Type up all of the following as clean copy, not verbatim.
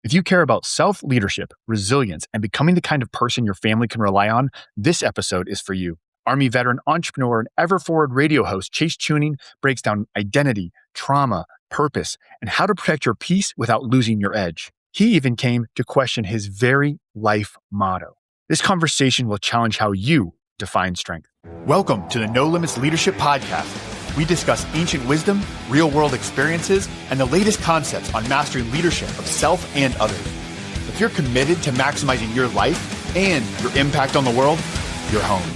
If you care about self-leadership, resilience, and becoming the kind of person your family can rely on, this episode is for you. Army veteran, entrepreneur, and ever-forward radio host Chase Chewning breaks down identity, trauma, purpose, and how to protect your peace without losing your edge. He even came to question his very life motto. This conversation will challenge how you define strength. Welcome to the No Limits Leadership Podcast. We discuss ancient wisdom, real-world experiences, and the latest concepts on mastering leadership of self and others. If you're committed to maximizing your life and your impact on the world, you're home.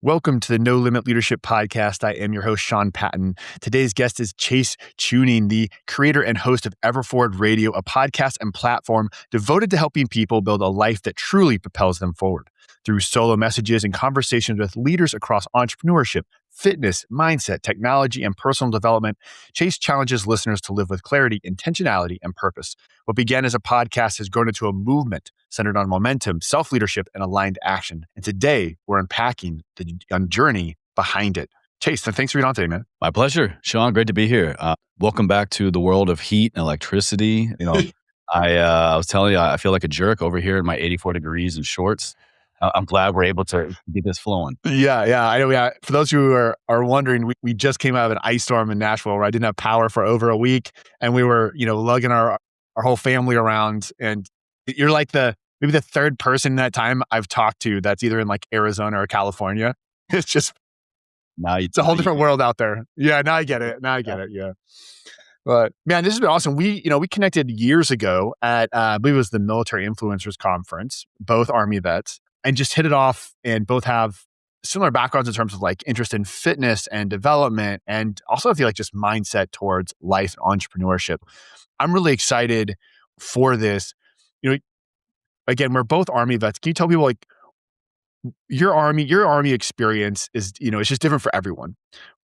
Welcome to the No Limit Leadership Podcast. I am your host, Sean Patton. Today's guest is Chase Chewning, the creator and host of Everforward Radio, a podcast and platform devoted to helping people build a life that truly propels them forward. Through solo messages and conversations with leaders across entrepreneurship, fitness, mindset, technology, and personal development, Chase challenges listeners to live with clarity, intentionality, and purpose. What began as a podcast has grown into a movement centered on momentum, self-leadership, and aligned action. And today, we're unpacking the journey behind it. Chase, thanks for being on today, man. My pleasure, Sean. Great to be here. Welcome back to the world of heat and electricity. I was telling you, I feel like a jerk over here in my 84 degrees and shorts. I'm glad we're able to get this flowing. Yeah. I know. Yeah. For those who are wondering, we just came out of an ice storm in Nashville where I didn't have power for over a week, and we were, lugging our whole family around. And you're like maybe the third person in that time I've talked to that's either in like Arizona or California. It's just it's a whole different world out there. Yeah. Now I get it. Yeah. But man, this has been awesome. We connected years ago at I believe it was the Military Influencers Conference, both Army vets. And just hit it off, and both have similar backgrounds in terms of like interest in fitness and development, and also I feel like just mindset towards life and entrepreneurship. I'm really excited for this. Again, we're both Army vets. Can you tell people like your Army experience is, it's just different for everyone.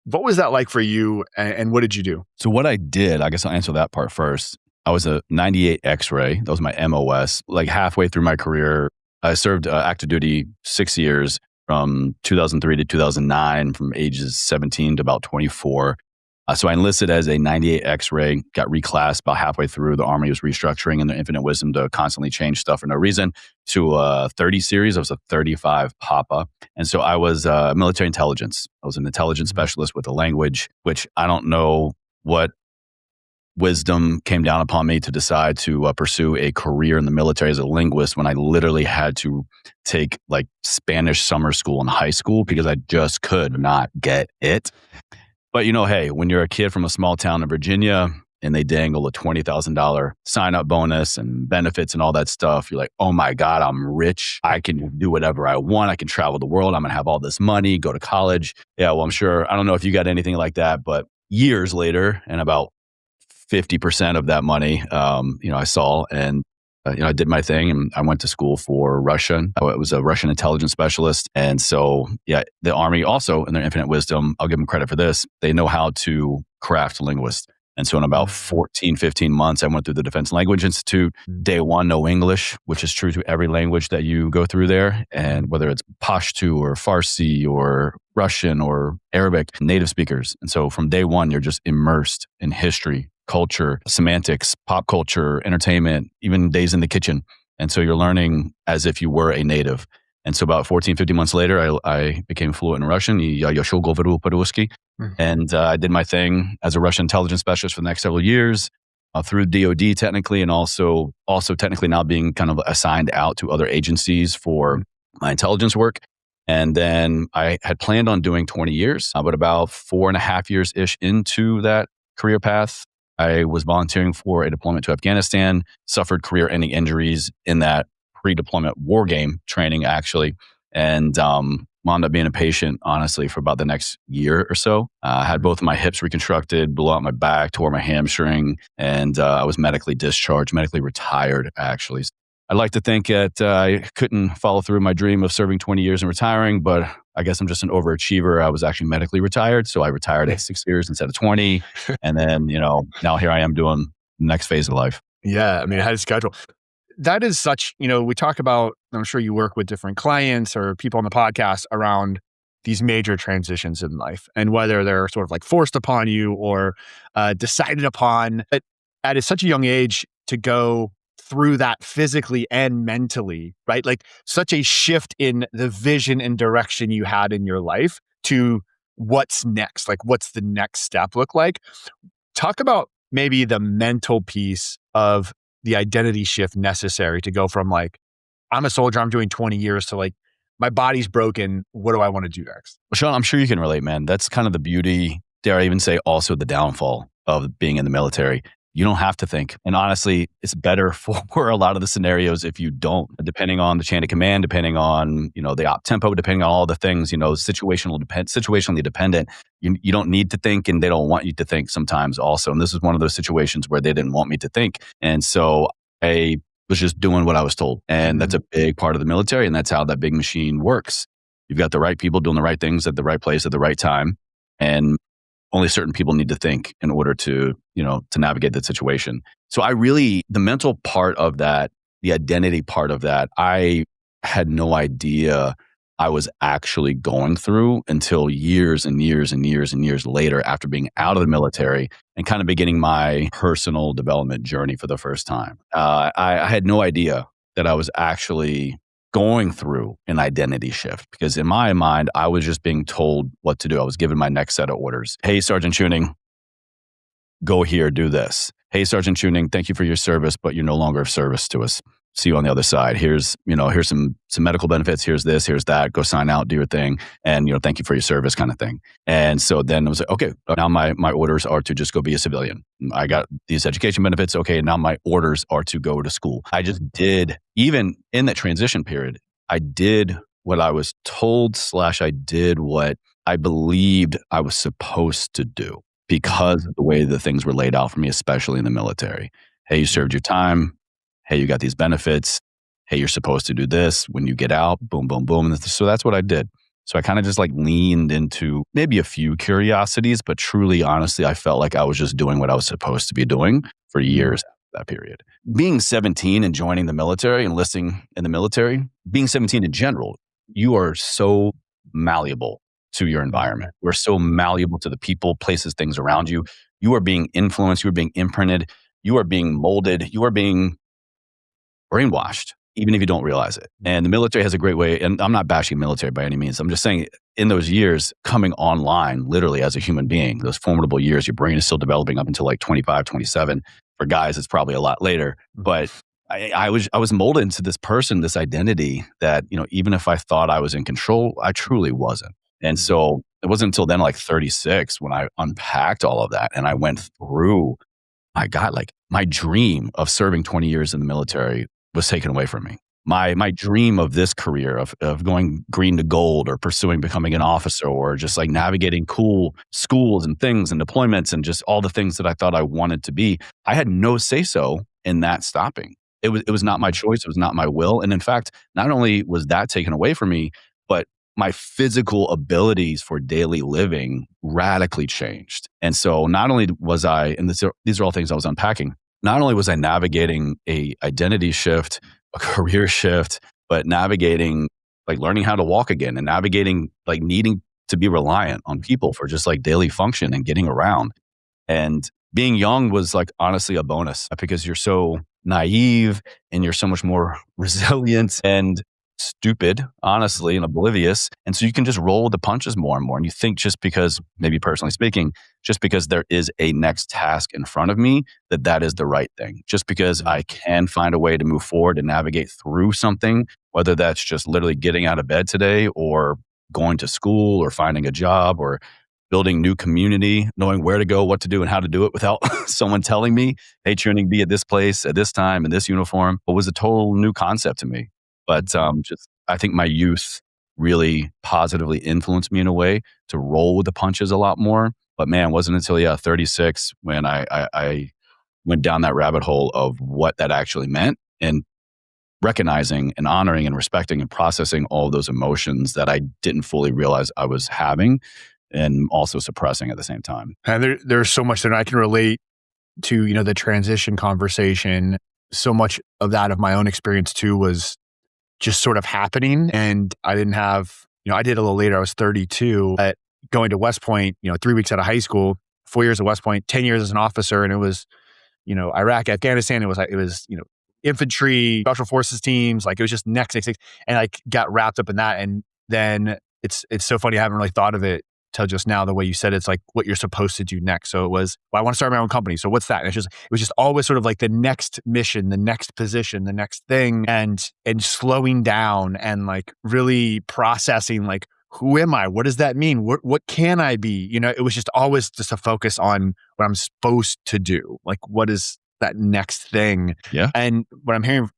What was that like for you, and what did you do? So what I did, I guess I'll answer that part first. I was a 98 X-ray. That was my MOS. Like halfway through my career, I served active duty 6 years from 2003 to 2009, from ages 17 to about 24. So I enlisted as a 98 X-ray, got reclassed about halfway through. The Army was restructuring in their infinite wisdom to constantly change stuff for no reason to a 30 series. I was a 35 Papa. And so I was military intelligence. I was an intelligence specialist with a language, which I don't know what wisdom came down upon me to decide to pursue a career in the military as a linguist when I literally had to take like Spanish summer school in high school because I just could not get it. But hey, when you're a kid from a small town in Virginia and they dangle a $20,000 sign-up bonus and benefits and all that stuff, you're like, oh my God, I'm rich. I can do whatever I want. I can travel the world. I'm going to have all this money, go to college. Yeah, well, I'm sure, I don't know if you got anything like that, but years later, and about 50% of that money, I saw, and I did my thing, and I went to school for Russian. I was a Russian intelligence specialist. And so, yeah, the Army also, in their infinite wisdom, I'll give them credit for this, they know how to craft linguists. And so in about 14, 15 months, I went through the Defense Language Institute. Day one, no English, which is true to every language that you go through there. And whether it's Pashto or Farsi or Russian or Arabic, native speakers. And so from day one, you're just immersed in history, culture, semantics, pop culture, entertainment, even days in the kitchen. And so you're learning as if you were a native. And so about 14, 15 months later, I became fluent in Russian. And I did my thing as a Russian intelligence specialist for the next several years through DOD technically, and also technically now being kind of assigned out to other agencies for my intelligence work. And then I had planned on doing 20 years, but about 4.5 years-ish into that career path, I was volunteering for a deployment to Afghanistan, suffered career-ending injuries in that pre-deployment war game training, actually, and wound up being a patient, honestly, for about the next year or so. I had both of my hips reconstructed, blew out my back, tore my hamstring, and I was medically discharged, medically retired, actually. I'd like to think that I couldn't follow through my dream of serving 20 years and retiring, but I guess I'm just an overachiever. I was actually medically retired, so I retired at 6 years instead of 20. And then, now here I am doing the next phase of life. Yeah, I mean, I had a schedule. That is such, we talk about, I'm sure you work with different clients or people on the podcast around these major transitions in life and whether they're sort of like forced upon you or decided upon. But at such a young age to go through that physically and mentally, right? Like such a shift in the vision and direction you had in your life to what's next, like what's the next step look like. Talk about maybe the mental piece of the identity shift necessary to go from like, I'm a soldier, I'm doing 20 years to like, my body's broken. What do I want to do next? Well, Sean, I'm sure you can relate, man. That's kind of the beauty, dare I even say, also the downfall of being in the military. You don't have to think. And honestly, it's better for a lot of the scenarios if you don't, depending on the chain of command, depending on, the op tempo, depending on all the things, situationally dependent. You don't need to think, and they don't want you to think sometimes also. And this is one of those situations where they didn't want me to think. And so I was just doing what I was told. And that's a big part of the military. And that's how that big machine works. You've got the right people doing the right things at the right place at the right time. And only certain people need to think in order to navigate that situation. So the mental part of that, the identity part of that, I had no idea I was actually going through until years and years and years and years later after being out of the military and kind of beginning my personal development journey for the first time. I had no idea that I was actually going through an identity shift because in my mind, I was just being told what to do. I was given my next set of orders. Hey, Sergeant Chewning, go here, do this. Hey, Sergeant Chewning, thank you for your service, but you're no longer of service to us. See you on the other side. Here's some medical benefits. Here's this, here's that. Go sign out, do your thing. And, thank you for your service kind of thing. And so then it was like, okay, now my orders are to just go be a civilian. I got these education benefits. Okay, now my orders are to go to school. I just did, even in that transition period, I did what I was told / I did what I believed I was supposed to do because of the way the things were laid out for me, especially in the military. Hey, you served your time. Hey, you got these benefits. Hey, you're supposed to do this when you get out. Boom, boom, boom. And so that's what I did. So I kind of just like leaned into maybe a few curiosities, but truly, honestly, I felt like I was just doing what I was supposed to be doing for years after that period. Being 17 and joining the military, enlisting in the military, being 17 in general, you are so malleable to your environment. We're so malleable to the people, places, things around you. You are being influenced. You are being imprinted. You are being molded. You are being brainwashed, even if you don't realize it. And the military has a great way, and I'm not bashing military by any means. I'm just saying in those years, coming online, literally as a human being, those formidable years, your brain is still developing up until like 25, 27. For guys, it's probably a lot later. But I was molded into this person, this identity that, even if I thought I was in control, I truly wasn't. And so it wasn't until then, like 36, when I unpacked all of that and I went through, I got like my dream of serving 20 years in the military was taken away from me. My dream of this career of going green to gold or pursuing becoming an officer or just like navigating cool schools and things and deployments and just all the things that I thought I wanted to be, I had no say-so in that stopping. It was not my choice. It was not my will. And in fact, not only was that taken away from me, but my physical abilities for daily living radically changed. And so not only was I, and these are all things I was unpacking, not only was I navigating a identity shift, a career shift, but navigating like learning how to walk again and navigating like needing to be reliant on people for just like daily function and getting around. And being young was like honestly a bonus because you're so naive and you're so much more resilient and stupid, honestly, and oblivious. And so you can just roll with the punches more and more. And you think just because, maybe personally speaking, just because there is a next task in front of me, that is the right thing. Just because I can find a way to move forward and navigate through something, whether that's just literally getting out of bed today or going to school or finding a job or building new community, knowing where to go, what to do, and how to do it without someone telling me, hey, Chewning, be at this place, at this time, in this uniform. It was a total new concept to me. But I think my youth really positively influenced me in a way to roll with the punches a lot more. But man, it wasn't until 36 when I went down that rabbit hole of what that actually meant and recognizing and honoring and respecting and processing all those emotions that I didn't fully realize I was having and also suppressing at the same time. And there's so much that I can relate to, the transition conversation. So much of that of my own experience too was just sort of happening. And I didn't have, I did a little later. I was 32, but going to West Point, 3 weeks out of high school, 4 years at West Point, 10 years as an officer. And it was, Iraq, Afghanistan. It was infantry, special forces teams. Like it was just next. And I got wrapped up in that. And then it's so funny. I haven't really thought of it till just now, the way you said it's like what you're supposed to do next. So it was, well, I want to start my own company. So what's that? And it was just always sort of like the next mission, the next position, the next thing, and slowing down and like really processing like, who am I? What does that mean? What can I be? It was just always just a focus on what I'm supposed to do. Like, what is that next thing? Yeah. And what I'm hearing,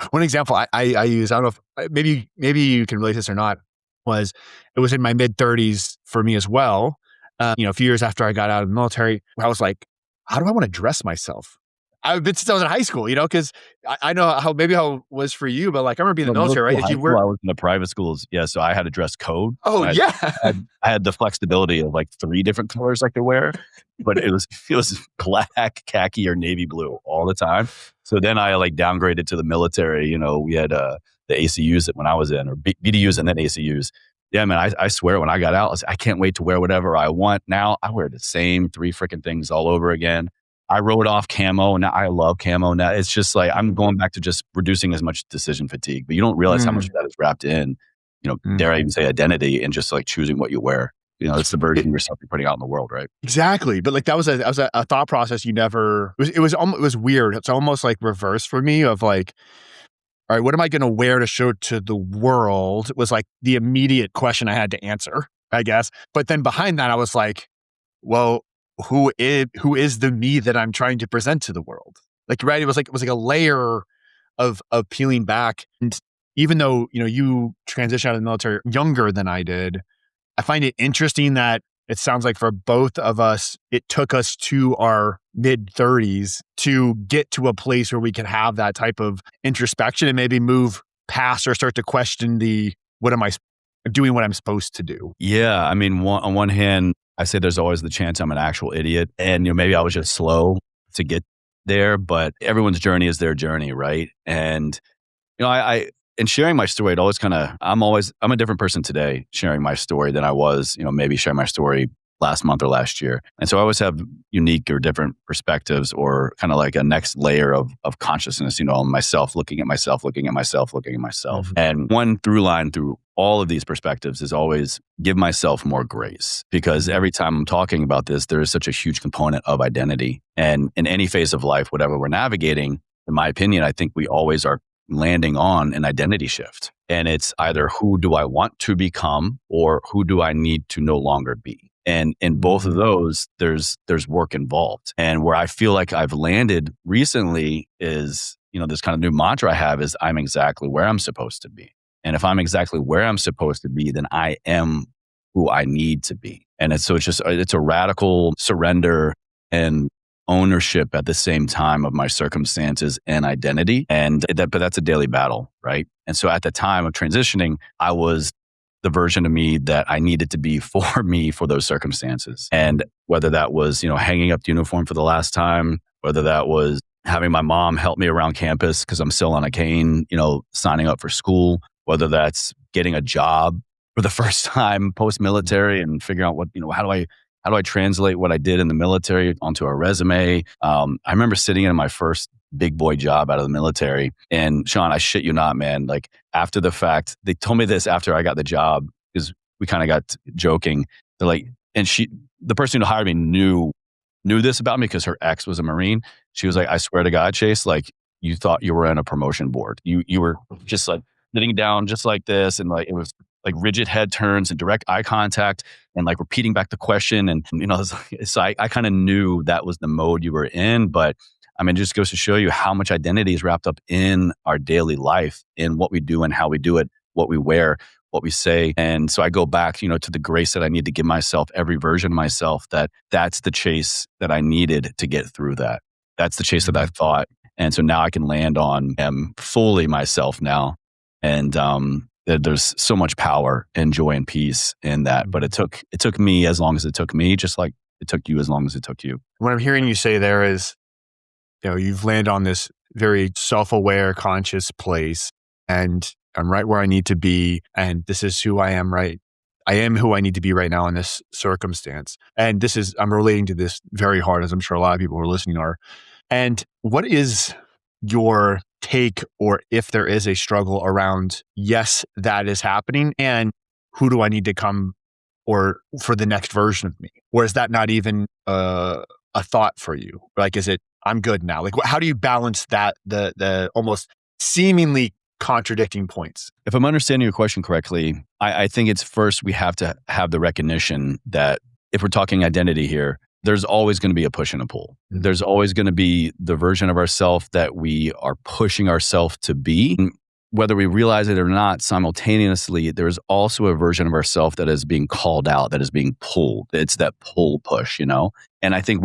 one example I use, I don't know if maybe you can relate to this or not, it was in my mid 30s for me as well. A few years after I got out of the military, I was like, how do I want to dress myself? I've been since I was in high school, because I know how it was for you, but like I remember being in the military, right? I was in the private schools. Yeah. So I had a dress code. Oh, I had the flexibility of like 3 different colors I could wear, but it was black, khaki, or navy blue all the time. So then I like downgraded to the military. We had the ACUs when I was in, or BDUs and then ACUs. Yeah, man, I swear when I got out, I can't wait to wear whatever I want. Now I wear the same 3 freaking things all over again. I wrote off camo, and now I love camo. Now it's just like I'm going back to just reducing as much decision fatigue, but you don't realize how much of that is wrapped in, dare I even say identity, and just like choosing what you wear. It's the version of yourself you're putting out in the world, right? Exactly. But like that was a thought process you never. It was weird. It's almost like reverse for me of like, all right, what am I going to wear to show to the world? It was like the immediate question I had to answer, I guess. But then behind that, I was like, well, who is the me that I'm trying to present to the world? Like, right? It was like a layer of peeling back. And even though, you transitioned out of the military younger than I did, I find it interesting that it sounds like for both of us, it took us to our mid 30s to get to a place where we can have that type of introspection and maybe move past or start to question what am I doing what I'm supposed to do? Yeah. I mean, on one hand, I say there's always the chance I'm an actual idiot, and maybe I was just slow to get there, but everyone's journey is their journey, right? And I in sharing my story, it always I'm a different person today sharing my story than I was, maybe sharing my story last month or last year. And so I always have unique or different perspectives, or kind of like a next layer of consciousness, on myself, looking at myself. Mm-hmm. And one through line through all of these perspectives is always give myself more grace, because every time I'm talking about this, there is such a huge component of identity. And in any phase of life, whatever we're navigating, in my opinion, I think we always are landing on an identity shift. And it's either who do I want to become, or who do I need to no longer be? And in both of those, there's work involved. And where I feel like I've landed recently is, this kind of new mantra I have is I'm exactly where I'm supposed to be. And if I'm exactly where I'm supposed to be, then I am who I need to be. And it's a radical surrender and ownership at the same time of my circumstances and identity. But that's a daily battle, right? And so at the time of transitioning, I was the version of me that I needed to be for me for those circumstances. And whether that was, hanging up the uniform for the last time, whether that was having my mom help me around campus because I'm still on a cane, signing up for school, whether that's getting a job for the first time post-military and figuring out what, how do I translate what I did in the military onto a resume? I remember sitting in my first big boy job out of the military. And Sean, I shit you not, man, like after the fact, they told me this after I got the job, because we kind of got joking. They're like, and the person who hired me knew this about me because her ex was a Marine. She was like, I swear to God, Chase, like you thought you were in a promotion board. You were just like sitting down just like this. And like, it was like rigid head turns and direct eye contact and like repeating back the question. And, so I kind of knew that was the mode you were in. But I mean, it just goes to show you how much identity is wrapped up in our daily life, in what we do and how we do it, what we wear, what we say. And so I go back, to the grace that I need to give myself, every version of myself, that's the Chase that I needed to get through that. That's the Chase that I thought. And so now I can land on fully myself now. And there's so much power and joy and peace in that. But it took me as long as it took me, just like it took you as long as it took you. What I'm hearing you say there is, you've landed on this very self-aware, conscious place, and I'm right where I need to be, and this is who I am, right? I am who I need to be right now in this circumstance. And I'm relating to this very hard, as I'm sure a lot of people who are listening are. And what is your take, or if there is a struggle around, yes, that is happening, and who do I need to come or for the next version of me? Or is that not even a thought for you? Like, is it, I'm good now? Like, how do you balance that, the almost seemingly contradicting points? If I'm understanding your question correctly, I think it's first we have to have the recognition that if we're talking identity here, there's always going to be a push and a pull. Mm-hmm. There's always going to be the version of ourselves that we are pushing ourselves to be. Whether we realize it or not, simultaneously, there's also a version of ourselves that is being called out, that is being pulled. It's that pull push, you know? And I think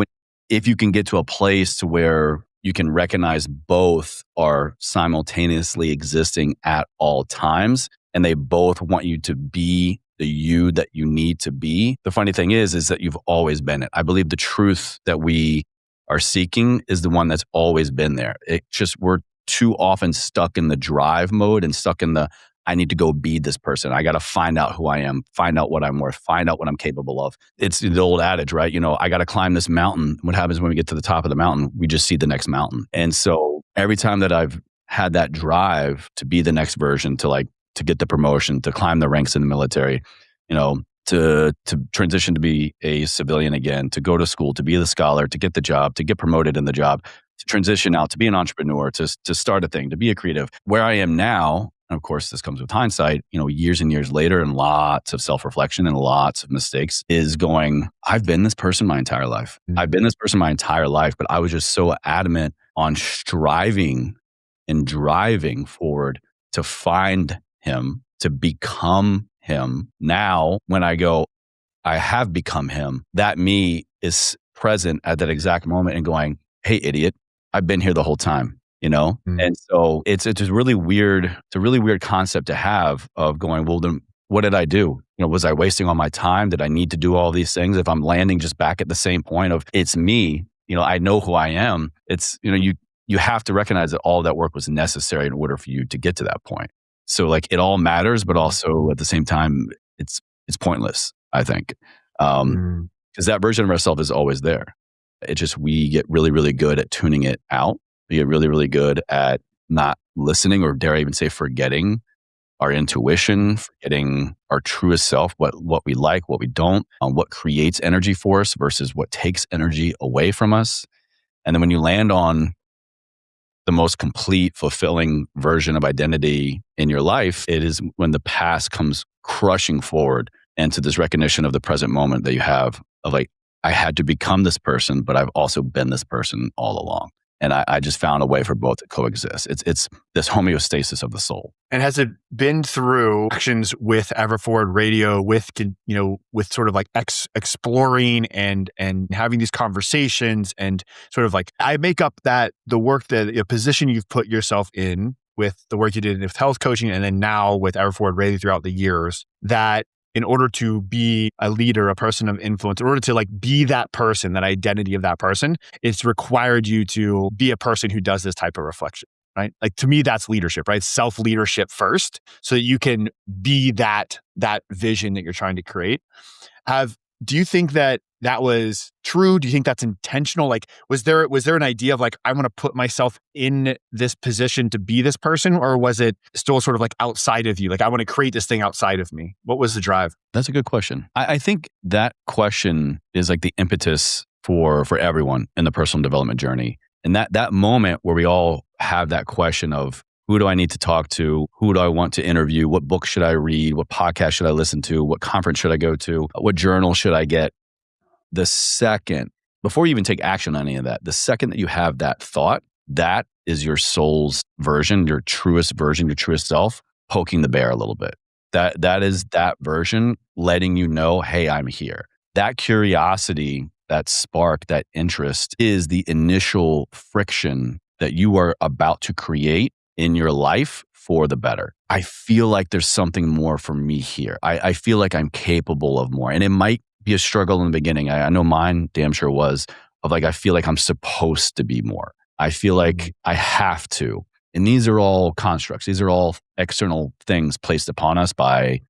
if you can get to a place to where you can recognize both are simultaneously existing at all times, and they both want you to be the you that you need to be. The funny thing is that you've always been it. I believe the truth that we are seeking is the one that's always been there. It just, we're too often stuck in the drive mode and stuck in the, I need to go be this person. I got to find out who I am, find out what I'm worth, find out what I'm capable of. It's the old adage, right? You know, I got to climb this mountain. What happens when we get to the top of the mountain? We just see the next mountain. And so every time that I've had that drive to be the next version, to get the promotion, to climb the ranks in the military, you know, to transition to be a civilian again, to go to school, to be the scholar, to get the job, to get promoted in the job, to transition out, to be an entrepreneur, to start a thing, to be a creative. Where I am now, and of course this comes with hindsight, you know, years and years later and lots of self-reflection and lots of mistakes, is going, I've been this person my entire life. Mm-hmm. I've been this person my entire life, but I was just so adamant on striving and driving forward to find him, to become him. Now, when I go, I have become him, that me is present at that exact moment and going, hey, idiot, I've been here the whole time, you know? Mm. And so it's just really weird. It's a really weird concept to have of going, well, then what did I do? You know, was I wasting all my time? Did I need to do all these things? If I'm landing just back at the same point of it's me, you know, I know who I am. It's, you know, you have to recognize that all that work was necessary in order for you to get to that point. So like it all matters, but also at the same time, it's pointless, I think. Because that version of ourselves is always there. It just, we get really, really good at tuning it out. We get really, really good at not listening, or dare I even say forgetting our intuition, forgetting our truest self, what we like, what we don't, what creates energy for us versus what takes energy away from us. And then when you land on the most complete, fulfilling version of identity in your life, it is when the past comes crushing forward into this recognition of the present moment that you have of like, I had to become this person, but I've also been this person all along. And I just found a way for both to coexist. It's this homeostasis of the soul. And has it been through actions with Everforward Radio, with, you know, with sort of like exploring and having these conversations, and sort of like, I make up that the work, the position you've put yourself in with the work you did with health coaching, and then now with Everforward Radio throughout the years, that in order to be a leader, a person of influence, in order to like be that person, that identity of that person, it's required you to be a person who does this type of reflection, right? Like to me, that's leadership, right? Self-leadership first, so that you can be that vision that you're trying to create. Do you think that was true? Do you think that's intentional? Like, was there an idea of like, I want to put myself in this position to be this person? Or was it still sort of like outside of you? Like, I want to create this thing outside of me. What was the drive? That's a good question. I think that question is like the impetus for everyone in the personal development journey. And that moment where we all have that question of, who do I need to talk to? Who do I want to interview? What book should I read? What podcast should I listen to? What conference should I go to? What journal should I get? The second, before you even take action on any of that, the second that you have that thought, that is your soul's version, your truest self, poking the bear a little bit. That is that version letting you know, hey, I'm here. That curiosity, that spark, that interest is the initial friction that you are about to create in your life for the better. I feel like there's something more for me here. I feel like I'm capable of more. And it might be a struggle in the beginning. I know mine damn sure was, of like, I feel like I'm supposed to be more. I feel like I have to. And these are all constructs. These are all external things placed upon us by,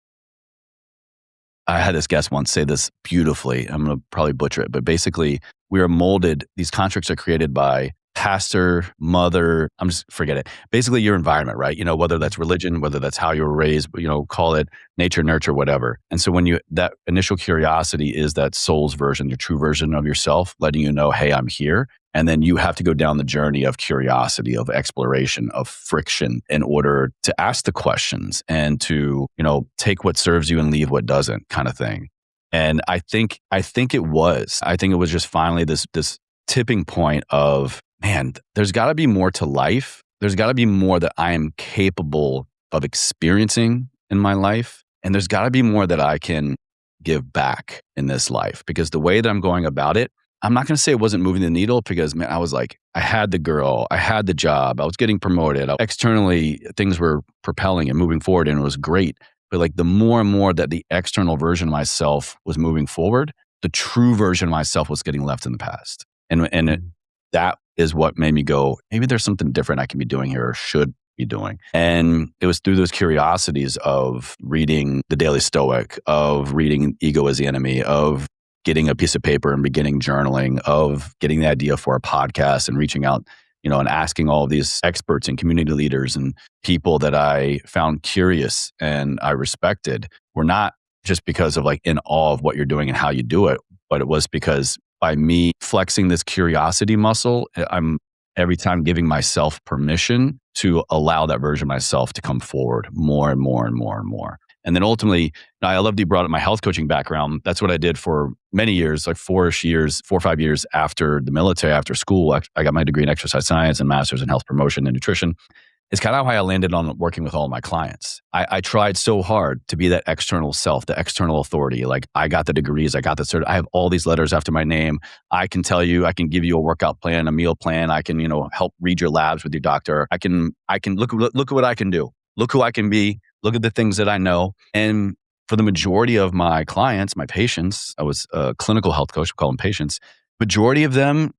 I had this guest once say this beautifully. I'm going to probably butcher it, but basically we are molded. These constructs are created by pastor, mother, forget it. Basically your environment, right? Whether that's religion, whether that's how you were raised, call it nature, nurture, whatever. And so that initial curiosity is that soul's version, the true version of yourself, letting you know, hey, I'm here. And then you have to go down the journey of curiosity, of exploration, of friction in order to ask the questions and to, take what serves you and leave what doesn't, kind of thing. And I think it was just finally this tipping point of, man, there's got to be more to life. There's got to be more that I am capable of experiencing in my life. And there's got to be more that I can give back in this life, because the way that I'm going about it, I'm not going to say it wasn't moving the needle, because, man, I was like, I had the girl, I had the job, I was getting promoted. Externally, things were propelling and moving forward, and it was great. But like the more and more that the external version of myself was moving forward, the true version of myself was getting left in the past. That is what made me go, maybe there's something different I can be doing here, or should be doing. And it was through those curiosities of reading The Daily Stoic, of reading Ego is the Enemy, of getting a piece of paper and beginning journaling, of getting the idea for a podcast and reaching out, and asking all of these experts and community leaders and people that I found curious and I respected, were not just because of like in awe of what you're doing and how you do it, but it was because by me flexing this curiosity muscle, I'm every time giving myself permission to allow that version of myself to come forward more and more and more and more. And then ultimately, I love that you brought up my health coaching background. That's what I did for many years, like 4 or 5 years after the military, after school. I got my degree in exercise science and master's in health promotion and nutrition. It's kind of how I landed on working with all of my clients. I tried so hard to be that external self, the external authority. Like, I got the degrees, I got the cert. I have all these letters after my name. I can tell you, I can give you a workout plan, a meal plan. I can, help read your labs with your doctor. I can look at what I can do. Look who I can be. Look at the things that I know. And for the majority of my clients, my patients, I was a clinical health coach, we call them patients. Majority of them,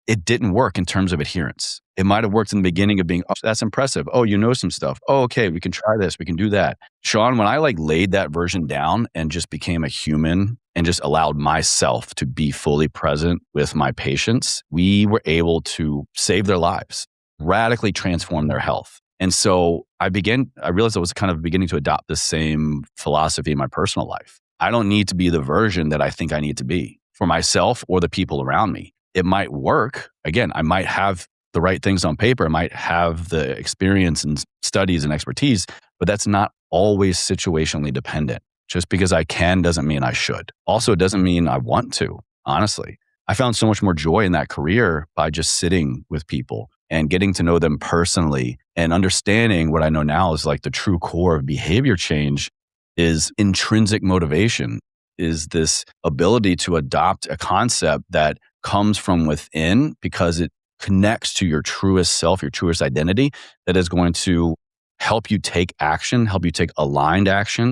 it didn't work in terms of adherence. It might have worked in the beginning of being, oh, that's impressive. Oh, you know some stuff. Oh, okay, we can try this. We can do that. Sean, when I laid that version down and just became a human and just allowed myself to be fully present with my patients, we were able to save their lives, radically transform their health. And so I realized I was kind of beginning to adopt the same philosophy in my personal life. I don't need to be the version that I think I need to be for myself or the people around me. It might work. Again, I might have the right things on paper. I might have the experience and studies and expertise, but that's not always situationally dependent. Just because I can doesn't mean I should. Also, it doesn't mean I want to, honestly. I found so much more joy in that career by just sitting with people and getting to know them personally and understanding what I know now is like the true core of behavior change is intrinsic motivation, is this ability to adopt a concept that comes from within because it connects to your truest self, your truest identity, that is going to help you take action, help you take aligned action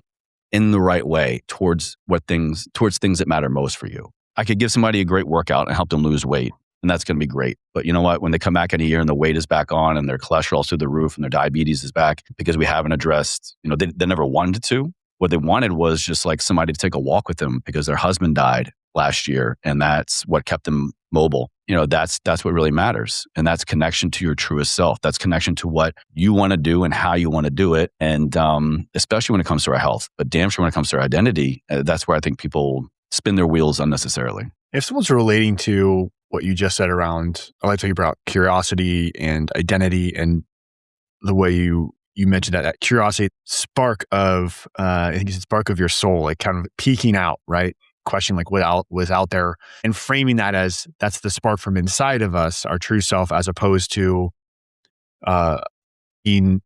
in the right way towards things that matter most for you. I could give somebody a great workout and help them lose weight, and that's going to be great. But you know what? When they come back in a year and the weight is back on and their cholesterol's through the roof and their diabetes is back because we haven't addressed, they never wanted to. What they wanted was just like somebody to take a walk with them because their husband died last year, and that's what kept them mobile. That's what really matters. And that's connection to your truest self. That's connection to what you want to do and how you want to do it. And especially when it comes to our health, but damn sure when it comes to our identity, that's where I think people spin their wheels unnecessarily. If someone's relating to what you just said around, I like to talk about curiosity and identity, and the way you mentioned that curiosity spark of, I think it's a spark of your soul, like kind of peeking out, right? Question like what was out there, and framing that as that's the spark from inside of us, our true self, as opposed to being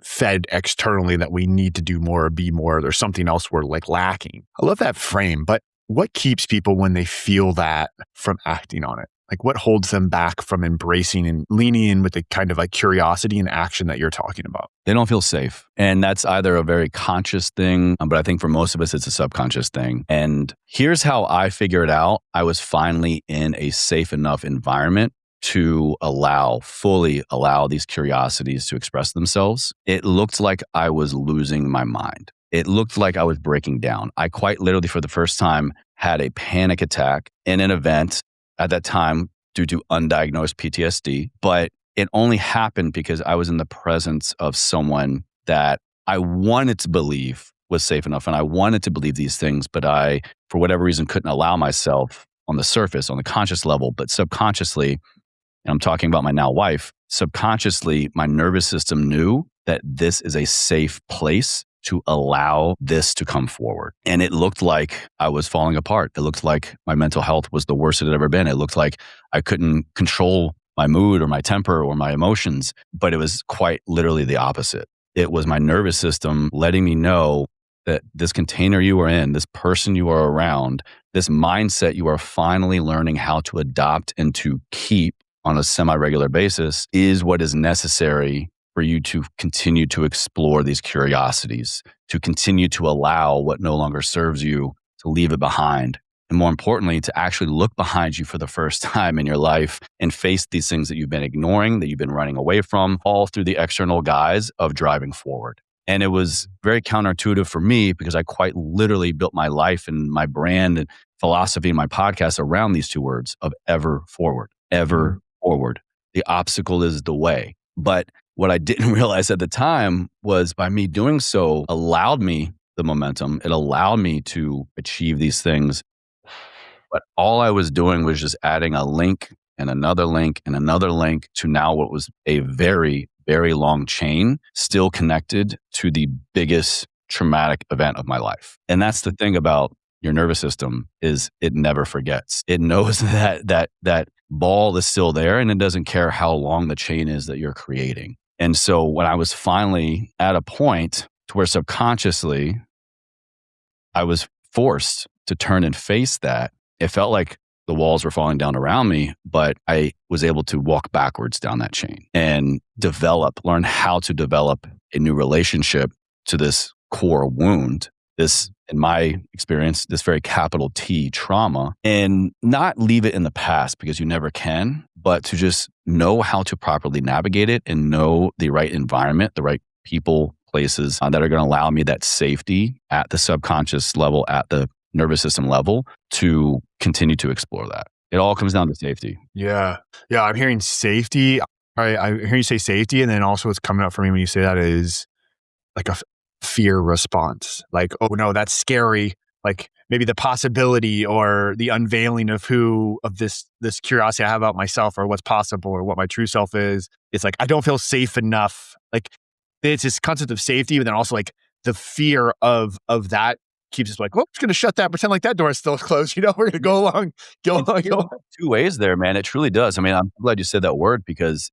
fed externally that we need to do more or be more. There's something else we're like lacking. I love that frame, but what keeps people when they feel that from acting on it? Like what holds them back from embracing and leaning in with the kind of like curiosity and action that you're talking about? They don't feel safe. And that's either a very conscious thing, but I think for most of us, it's a subconscious thing. And here's how I figure it out. I was finally in a safe enough environment to fully allow these curiosities to express themselves. It looked like I was losing my mind. It looked like I was breaking down. I quite literally, for the first time, had a panic attack in an event. At that time, due to undiagnosed PTSD, but it only happened because I was in the presence of someone that I wanted to believe was safe enough. And I wanted to believe these things, but I, for whatever reason, couldn't allow myself on the surface, on the conscious level, but subconsciously, and I'm talking about my now wife, subconsciously, my nervous system knew that this is a safe place to allow this to come forward. And it looked like I was falling apart. It looked like my mental health was the worst it had ever been. It looked like I couldn't control my mood or my temper or my emotions, but it was quite literally the opposite. It was my nervous system letting me know that this container you are in, this person you are around, this mindset you are finally learning how to adopt and to keep on a semi-regular basis is what is necessary for you to continue to explore these curiosities, to continue to allow what no longer serves you, to leave it behind. And more importantly, to actually look behind you for the first time in your life and face these things that you've been ignoring, that you've been running away from, all through the external guise of driving forward. And it was very counterintuitive for me because I quite literally built my life and my brand and philosophy and my podcast around these two words of ever forward, ever forward. The obstacle is the way. But what I didn't realize at the time was by me doing so allowed me the momentum. It allowed me to achieve these things. But all I was doing was just adding a link and another link and another link to now what was a very, very long chain still connected to the biggest traumatic event of my life. And that's the thing about your nervous system is it never forgets. It knows that ball is still there and it doesn't care how long the chain is that you're creating. And so when I was finally at a point to where subconsciously I was forced to turn and face that, it felt like the walls were falling down around me, but I was able to walk backwards down that chain and learn how to develop a new relationship to this core wound, this, in my experience, this very capital T trauma, and not leave it in the past because you never can, but to just know how to properly navigate it and know the right environment, the right people, places that are going to allow me that safety at the subconscious level, at the nervous system level to continue to explore that. It all comes down to safety. Yeah. Yeah. I'm hearing safety. I hear you say safety. And then also what's coming up for me when you say that is like a fear response. Like, oh no, that's scary. Like maybe the possibility or the unveiling of this curiosity I have about myself or what's possible or what my true self is. It's like, I don't feel safe enough. Like it's this concept of safety, but then also like the fear of that keeps us like, well, it's going to shut that, pretend like that door is still closed. We're going to go along. Two ways there, man. It truly does. I mean, I'm glad you said that word because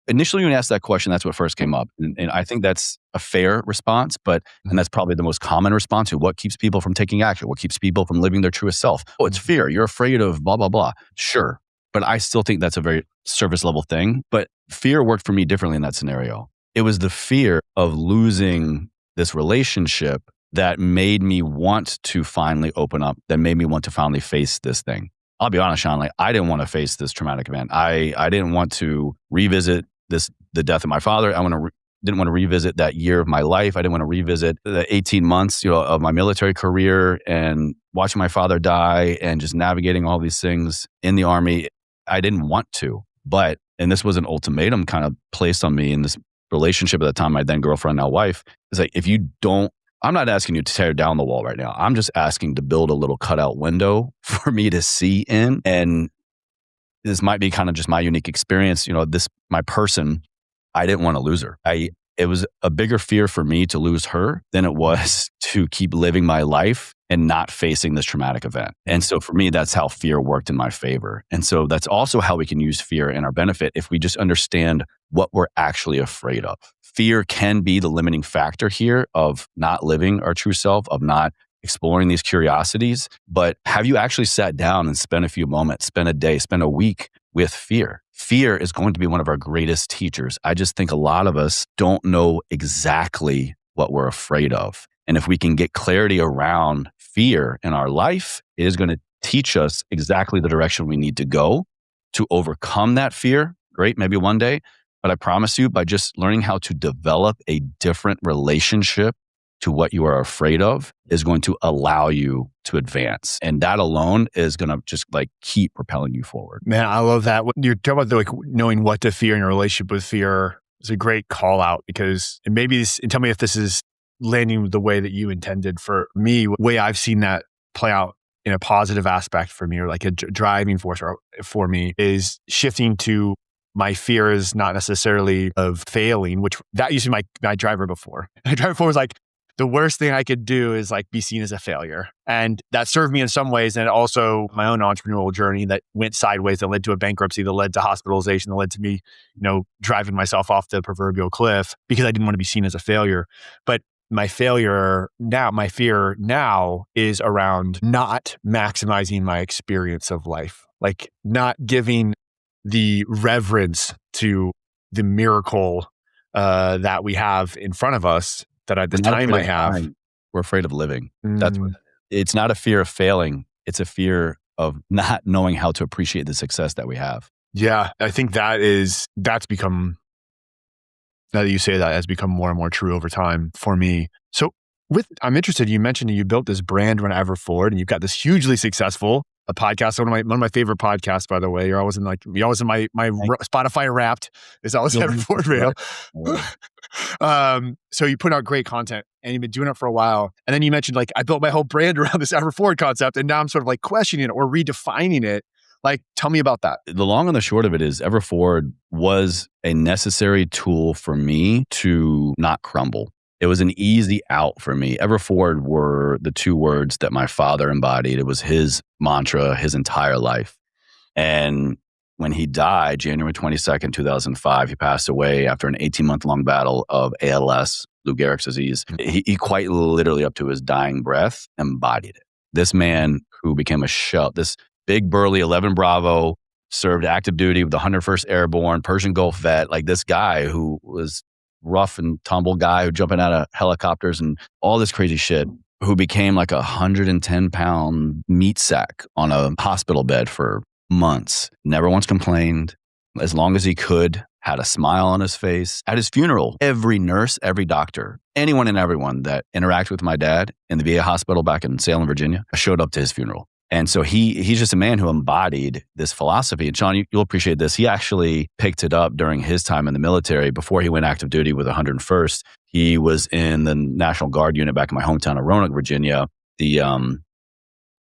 initially when you asked that question, that's what first came up. And I think that's a fair response, and that's probably the most common response to what keeps people from taking action, what keeps people from living their truest self. Oh, it's fear. You're afraid of blah, blah, blah. Sure. But I still think that's a very surface level thing. But fear worked for me differently in that scenario. It was the fear of losing this relationship that made me want to finally open up, that made me want to finally face this thing. I'll be honest, Sean, I didn't want to face this traumatic event. I didn't want to revisit the death of my father. Didn't want to revisit that year of my life. I didn't want to revisit the 18 months, of my military career and watching my father die and just navigating all these things in the Army. I didn't want to, and this was an ultimatum kind of placed on me in this relationship at the time, my then girlfriend, now wife. It's like, if you don't, I'm not asking you to tear down the wall right now. I'm just asking to build a little cutout window for me to see in. And this might be kind of just my unique experience. My person, I didn't want to lose her. It was a bigger fear for me to lose her than it was to keep living my life and not facing this traumatic event. And so for me, that's how fear worked in my favor. And so that's also how we can use fear in our benefit if we just understand what we're actually afraid of. Fear can be the limiting factor here of not living our true self, of not exploring these curiosities. But have you actually sat down and spent a few moments, spent a day, spent a week with fear? Fear is going to be one of our greatest teachers. I just think a lot of us don't know exactly what we're afraid of. And if we can get clarity around fear in our life, it is going to teach us exactly the direction we need to go to overcome that fear. Great, maybe one day. But I promise you, by just learning how to develop a different relationship to what you are afraid of is going to allow you to advance. And that alone is going to just like keep propelling you forward. Man, I love that. You're talking about like knowing what to fear in your relationship with fear is a great call out because and tell me if this is landing the way that you intended. For me, the way I've seen that play out in a positive aspect for me, or like a driving force for me, is shifting to my fear is not necessarily of failing, which that used to be my driver before. My driver before was like, the worst thing I could do is like be seen as a failure. And that served me in some ways. And also my own entrepreneurial journey that went sideways, that led to a bankruptcy, that led to hospitalization, that led to me, driving myself off the proverbial cliff because I didn't want to be seen as a failure. But my fear now is around not maximizing my experience of life, like not giving the reverence to the miracle that we have in front of us that at the time I have. We're afraid of living. That's what it's not a fear of failing. It's a fear of not knowing how to appreciate the success that we have. Yeah. I think that's become, now that you say that, has become more and more true over time for me. So I'm interested, you mentioned you built this brand around EverForward and you've got this hugely successful podcast. One of my favorite podcasts, by the way. You're always in my Spotify Wrapped is always EverForward Radio. So you put out great content and you've been doing it for a while. And then you mentioned like, I built my whole brand around this EverForward concept and now I'm sort of like questioning it or redefining it. Like, tell me about that. The long and the short of it is EverForward was a necessary tool for me to not crumble. It was an easy out for me. EverForward were the two words that my father embodied. It was his mantra his entire life. And when he died, January 22nd, 2005, he passed away after an 18-month-long battle of ALS, Lou Gehrig's disease. He quite literally, up to his dying breath, embodied it. This man who became a shell, this big, burly 11 Bravo, served active duty with the 101st Airborne, Persian Gulf vet, like this guy who was rough and tumble guy who jumping out of helicopters and all this crazy shit, who became like 110-pound meat sack on a hospital bed for months, never once complained, as long as he could, had a smile on his face. At his funeral, every nurse, every doctor, anyone and everyone that interacted with my dad in the VA hospital back in Salem, Virginia, showed up to his funeral. And so he's just a man who embodied this philosophy. And Sean, you'll appreciate this. He actually picked it up during his time in the military. Before he went active duty with the 101st, he was in the National Guard unit back in my hometown of Roanoke, Virginia. The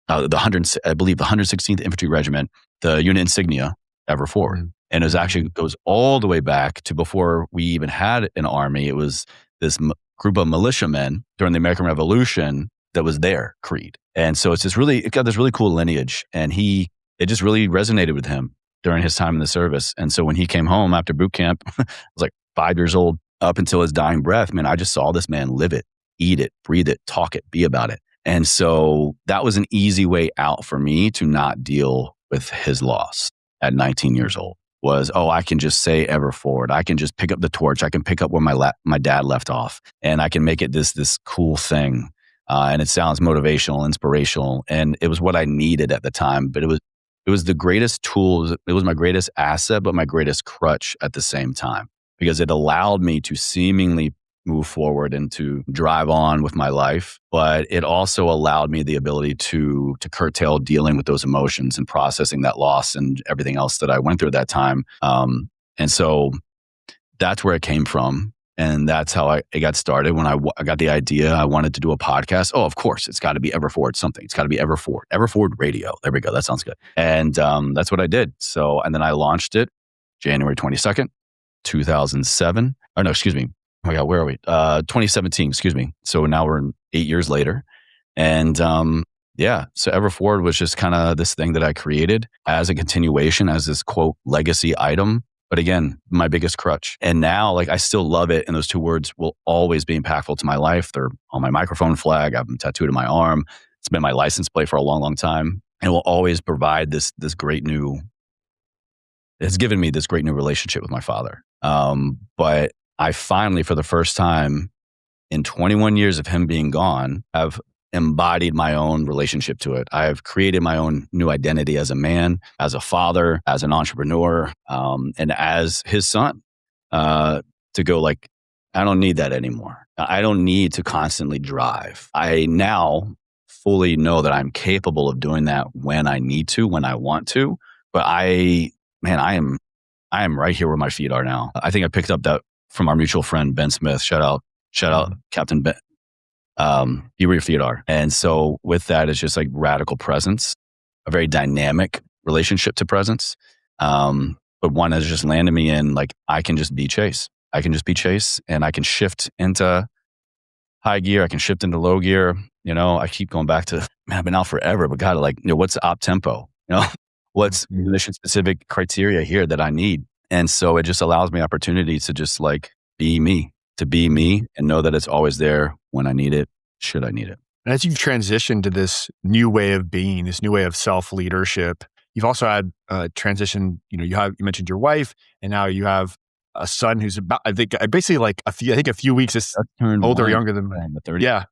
116th Infantry Regiment, the unit insignia, EverForward. Mm-hmm. And it actually goes all the way back to before we even had an army. It was this group of militiamen during the American Revolution that was their creed. And so it got this really cool lineage, and it just really resonated with him during his time in the service. And so when he came home after boot camp, I was like 5 years old, up until his dying breath, man, I just saw this man live it, eat it, breathe it, talk it, be about it. And so that was an easy way out for me to not deal with his loss at 19 years old. I can just say EverForward. I can just pick up the torch. I can pick up where my dad left off, and I can make it this cool thing. And it sounds motivational, inspirational, and it was what I needed at the time. But it was the greatest tool. It was my greatest asset, but my greatest crutch at the same time, because it allowed me to seemingly move forward and to drive on with my life. But it also allowed me the ability to curtail dealing with those emotions and processing that loss and everything else that I went through at that time. And so that's where it came from. And that's how it got started. When I got the idea, I wanted to do a podcast. Oh, of course, it's got to be EverForward something. It's got to be EverForward Radio. There we go. That sounds good. And that's what I did. So, and then I launched it January 22nd, 2007. Oh, no, excuse me. Oh my God, where are we? 2017, excuse me. So now we're 8 years later. And so EverForward was just kind of this thing that I created as a continuation, as this quote, legacy item. But again, my biggest crutch. And now, like, I still love it. And those two words will always be impactful to my life. They're on my microphone flag. I have them tattooed on my arm. It's been my license plate for a long, long time. And it will always provide it's given me this great new relationship with my father. But I finally, for the first time in 21 years of him being gone, have embodied my own relationship to it. I have created my own new identity as a man, as a father, as an entrepreneur, and as his son, to go like I don't need that anymore. I don't need to constantly drive. I now fully know that I'm capable of doing that when I need to, when I want to. But I am right here where my feet are now. I think I picked up that from our mutual friend, Ben Smith. Shout out, Captain Ben. Be where your feet are. And so with that, it's just like radical presence, a very dynamic relationship to presence. But one has just landed me in like, I can just be Chase. I can just be Chase, and I can shift into high gear. I can shift into low gear. I keep going back to, man, I've been out forever, but God, like, what's the op tempo? What's mission specific criteria here that I need? And so it just allows me opportunity to just like be me and know that it's always there when I need it, should I need it. And as you've transitioned to this new way of being, this new way of self-leadership, you've also had a transition, you mentioned your wife, and now you have a son who's about, I think a few weeks older, younger than the 30th. Yeah.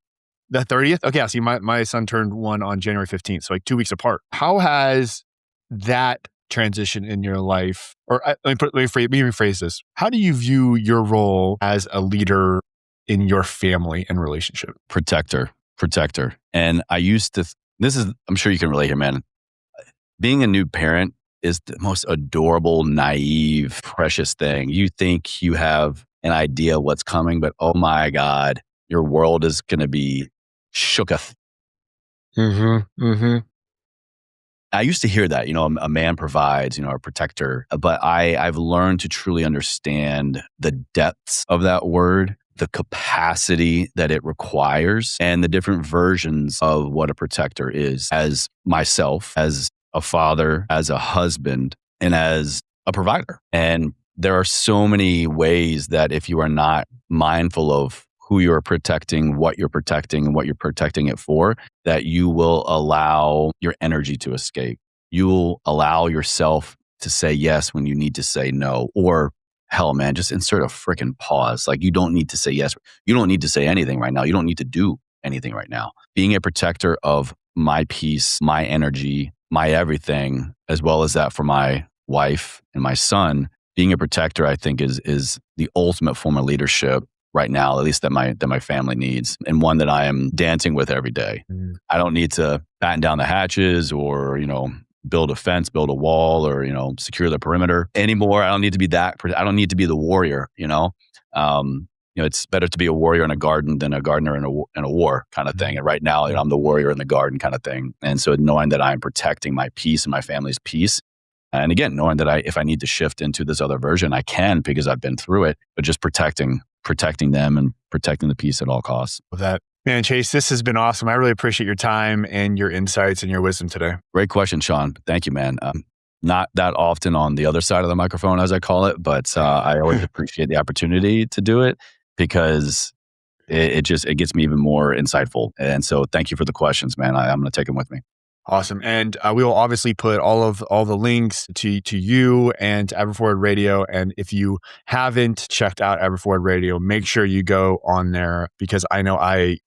The 30th? Okay. See, my son turned 1 on January 15th. So like 2 weeks apart. How has that transition in your life, or let me rephrase this. How do you view your role as a leader in your family and relationship? Protector. And I used to, I'm sure you can relate here, man. Being a new parent is the most adorable, naive, precious thing. You think you have an idea what's coming, but oh my God, your world is going to be shooketh. I used to hear that, a man provides, a protector, but I've learned to truly understand the depths of that word, the capacity that it requires, and the different versions of what a protector is, as myself, as a father, as a husband, and as a provider. And there are so many ways that if you are not mindful of who you're protecting, what you're protecting, and what you're protecting it for, that you will allow your energy to escape. You will allow yourself to say yes when you need to say no. Or hell, man, just insert a freaking pause. Like, you don't need to say yes. You don't need to say anything right now. You don't need to do anything right now. Being a protector of my peace, my energy, my everything, as well as that for my wife and my son, being a protector, I think is the ultimate form of leadership right now, at least that my family needs, and one that I am dancing with every day. I don't need to batten down the hatches or, build a fence, build a wall, or, secure the perimeter anymore. I don't need to be that. I don't need to be the warrior, it's better to be a warrior in a garden than a gardener in a war kind of thing. And right now, I'm the warrior in the garden kind of thing. And so knowing that I'm protecting my peace and my family's peace, and again, knowing that if I need to shift into this other version, I can, because I've been through it, but just protecting them and protecting the peace at all costs. With that, man, Chase, this has been awesome. I really appreciate your time and your insights and your wisdom today. Great question, Sean. Thank you, man. Not that often on the other side of the microphone, as I call it, but I always appreciate the opportunity to do it, because it gets me even more insightful. And so thank you for the questions, man. I'm going to take them with me. Awesome. And we will obviously put all the links to you and to Everforward Radio. And if you haven't checked out Everforward Radio, make sure you go on there, because I know I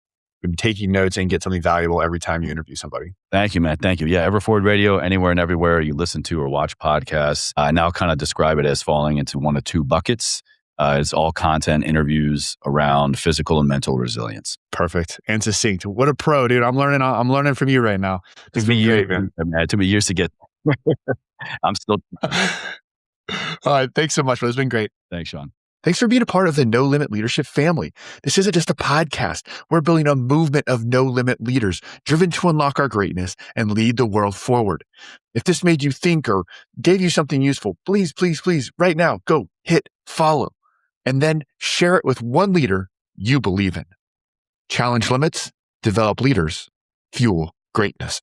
am taking notes and get something valuable every time you interview somebody. Thank you, man. Thank you. Yeah, Everforward Radio, anywhere and everywhere you listen to or watch podcasts. I now kind of describe it as falling into one of two buckets. It's all content interviews around physical and mental resilience. Perfect and succinct. What a pro, dude! I'm learning from you right now. It's been years, man. It took me years to get. I'm still. All right, thanks so much, bro. It's been great. Thanks, Sean. Thanks for being a part of the No Limit Leadership family. This isn't just a podcast. We're building a movement of no limit leaders driven to unlock our greatness and lead the world forward. If this made you think or gave you something useful, please, right now, go hit follow, and then share it with one leader you believe in. Challenge limits, develop leaders, fuel greatness.